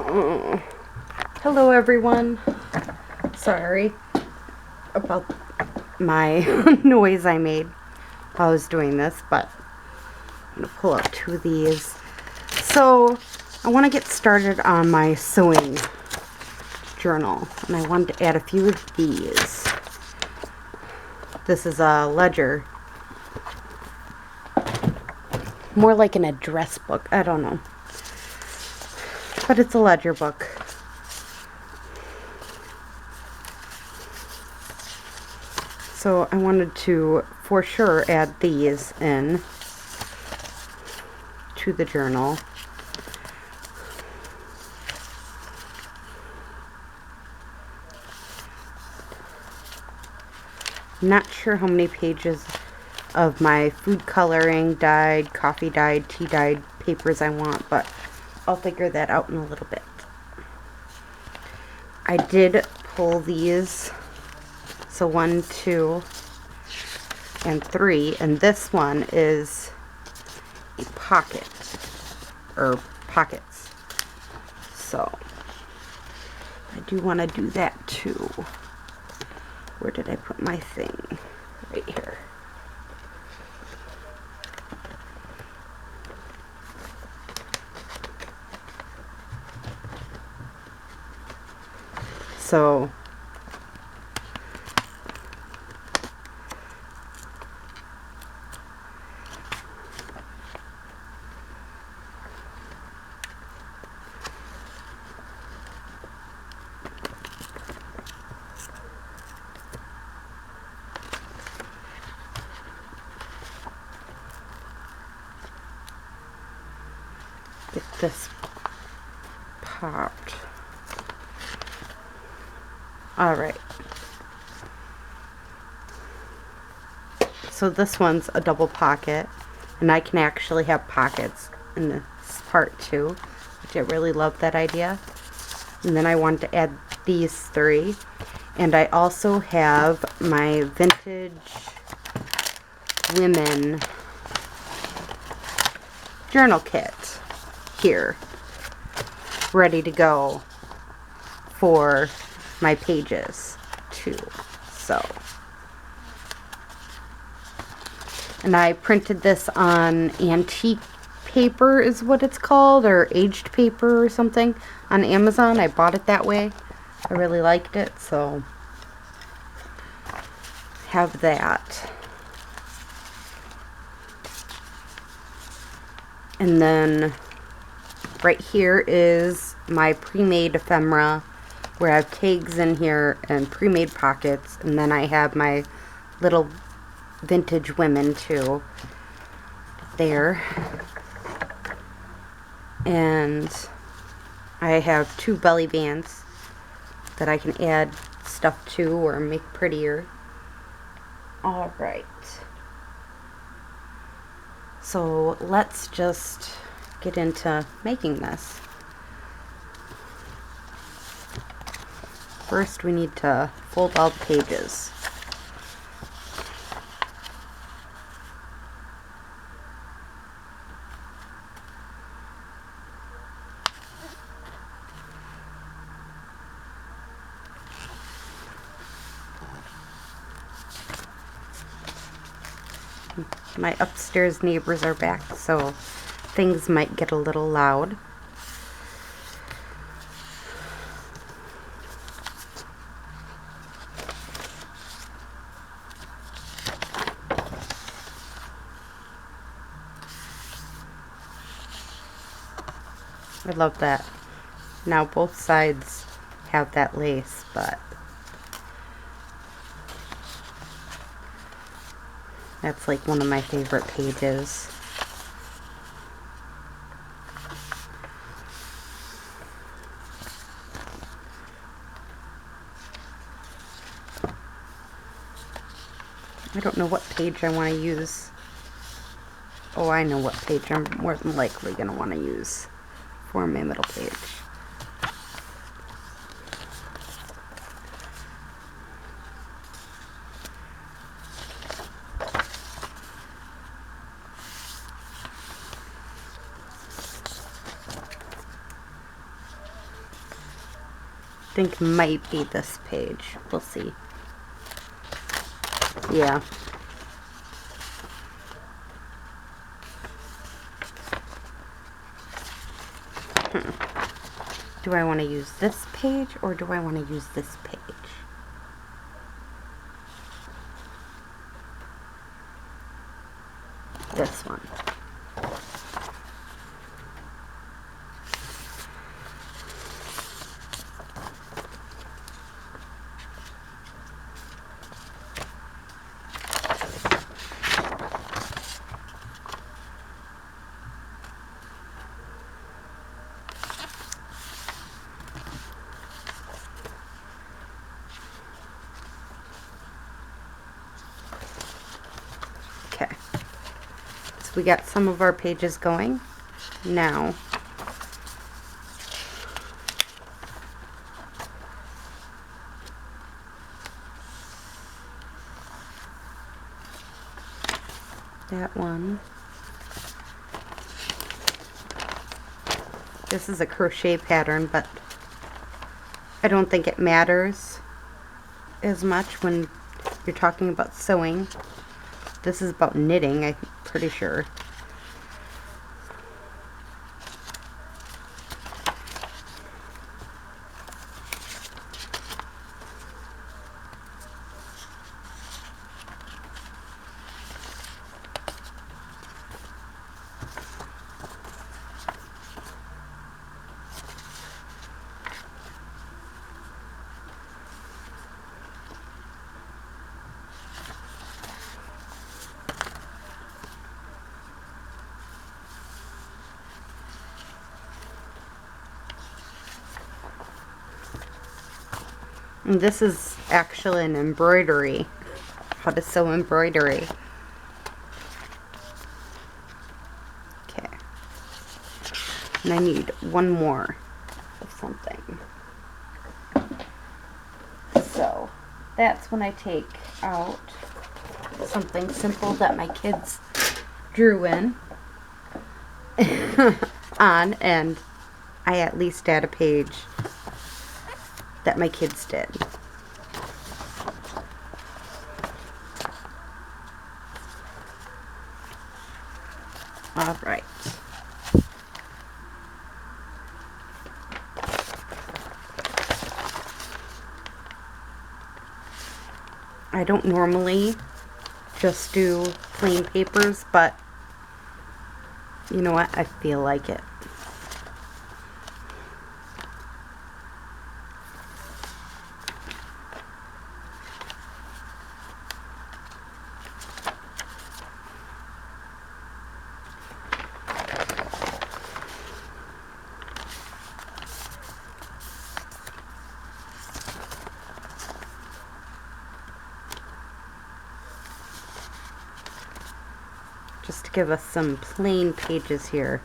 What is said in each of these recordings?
Hello everyone. Sorry about my noise I made while I was doing this, but I'm going to pull up two of these. So I want to get started on my sewing journal, and I wanted to add a few of these. This is a ledger, more like an address book, I don't know, but it's a ledger book. So I wanted to, for sure, add these in to the journal. Not sure how many pages of my food coloring dyed, coffee dyed, tea dyed papers I want, but I'll figure that out in a little bit. I did pull these, so 1, 2, and 3, and this one is a pocket, or pockets. So I do want to do that too. Where did I put my thing? Right here. So get this popped. Alright. So this one's a double pocket, and I can actually have pockets in this part too, which I really love that idea. And then I wanted to add these 3. And I also have my Vintage Women journal kit here, ready to go for my pages too. So, and I printed this on antique paper is what it's called, or aged paper or something, on Amazon. I bought it that way. I really liked it, so have that. And then right here is my pre-made ephemera, where I have tags in here and pre-made pockets, and then I have my little Vintage Women too there. And I have 2 belly bands that I can add stuff to or make prettier. Alright. So let's just get into making this. First we need to fold all the pages. My upstairs neighbors are back, so things might get a little loud. I love that. Now both sides have that lace, but that's like one of my favorite pages. I don't know what page I want to use. Oh, I know what page I'm more than likely going to want to use for my middle page. think might be this page. We'll see. Yeah. Do I want to use this page or do I want to use this page? This one. Okay, so we got some of our pages going. Now, that one. This is a crochet pattern, but I don't think it matters as much when you're talking about sewing. This is about knitting, I'm pretty sure. And this is actually an embroidery. How to sew embroidery. Okay. And I need one more of something. So that's when I take out something simple that my kids drew in on, and I at least add a page that my kids did. All right. I don't normally just do plain papers, but you know what? I feel like it. Just to give us some plain pages here.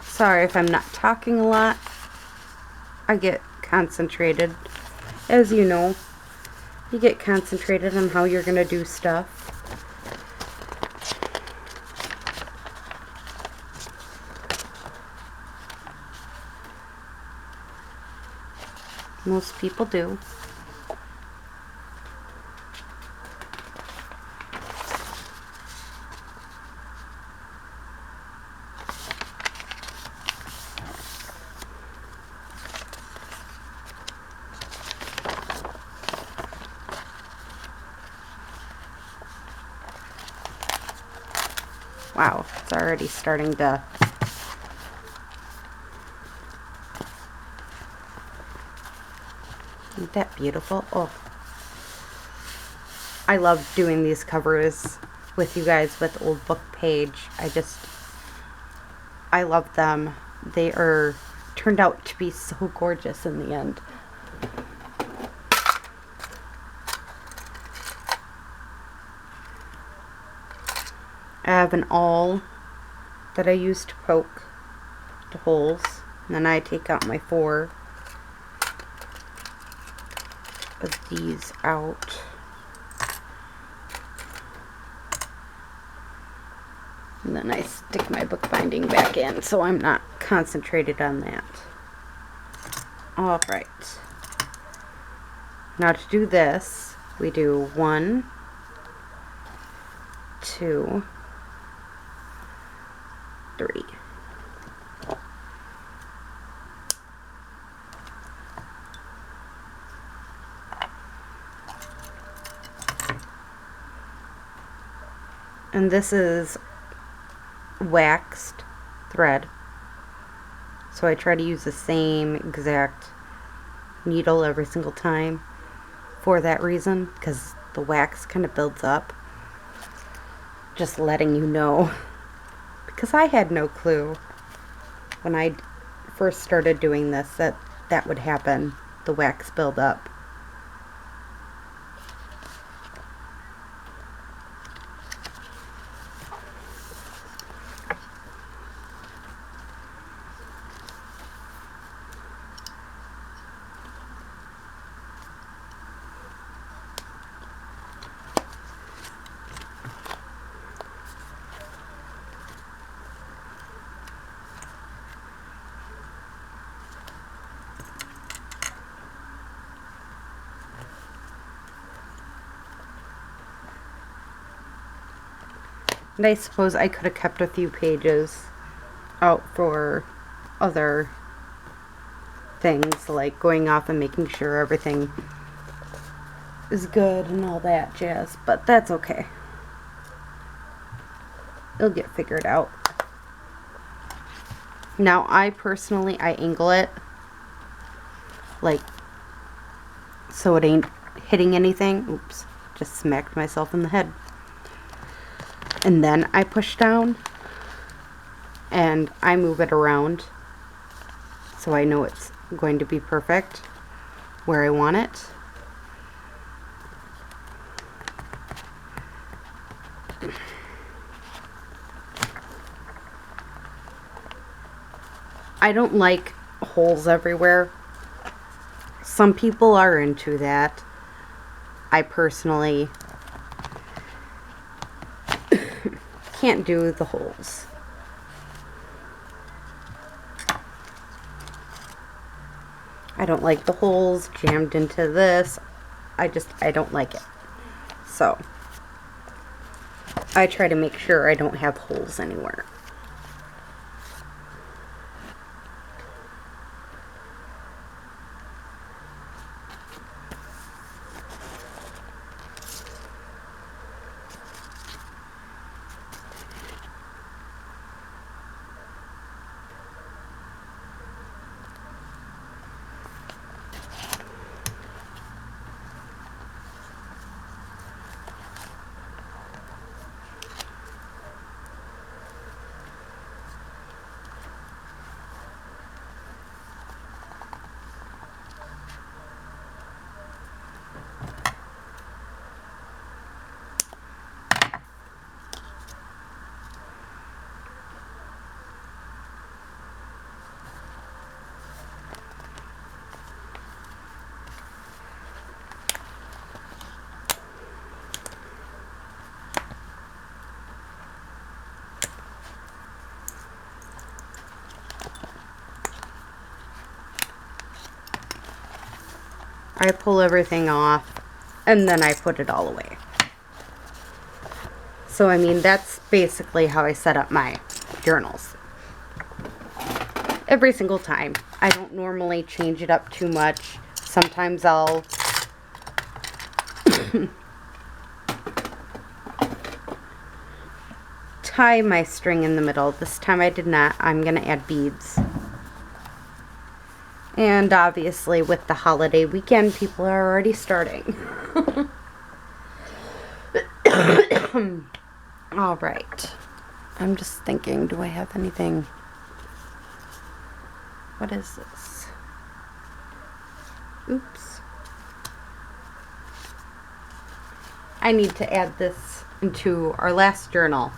Sorry if I'm not talking a lot. I get concentrated. As you know, you get concentrated on how you're going to do stuff. Most people do. Wow, it's already starting to... Isn't that beautiful? Oh. I love doing these covers with you guys with Old Book Page. I love them. They are turned out to be so gorgeous in the end. I have an awl that I use to poke the holes, and then I take out my 4 of these out. And then I stick my bookbinding back in so I'm not concentrated on that. Alright. Now to do this, we do 1, 2, 3. And this is waxed thread, so I try to use the same exact needle every single time for that reason, because the wax kind of builds up. Just letting you know, because I had no clue when I first started doing this that would happen, the wax build up. And I suppose I could have kept a few pages out for other things, like going off and making sure everything is good and all that jazz, but that's okay. It'll get figured out. Now, I angle it, like, so it ain't hitting anything. Oops, just smacked myself in the head. And then I push down and I move it around so I know it's going to be perfect where I want it. I don't like holes everywhere. Some people are into that. I personally can't do the holes. I don't like the holes jammed into this. I don't like it. So I try to make sure I don't have holes anywhere. I pull everything off and then I put it all away. So I mean, that's basically how I set up my journals. Every single time. I don't normally change it up too much. Sometimes I'll tie my string in the middle. This time I did not. I'm going to add beads. And obviously with the holiday weekend, people are already starting. All right. I'm just thinking, do I have anything? What is this? Oops. I need to add this into our last journal.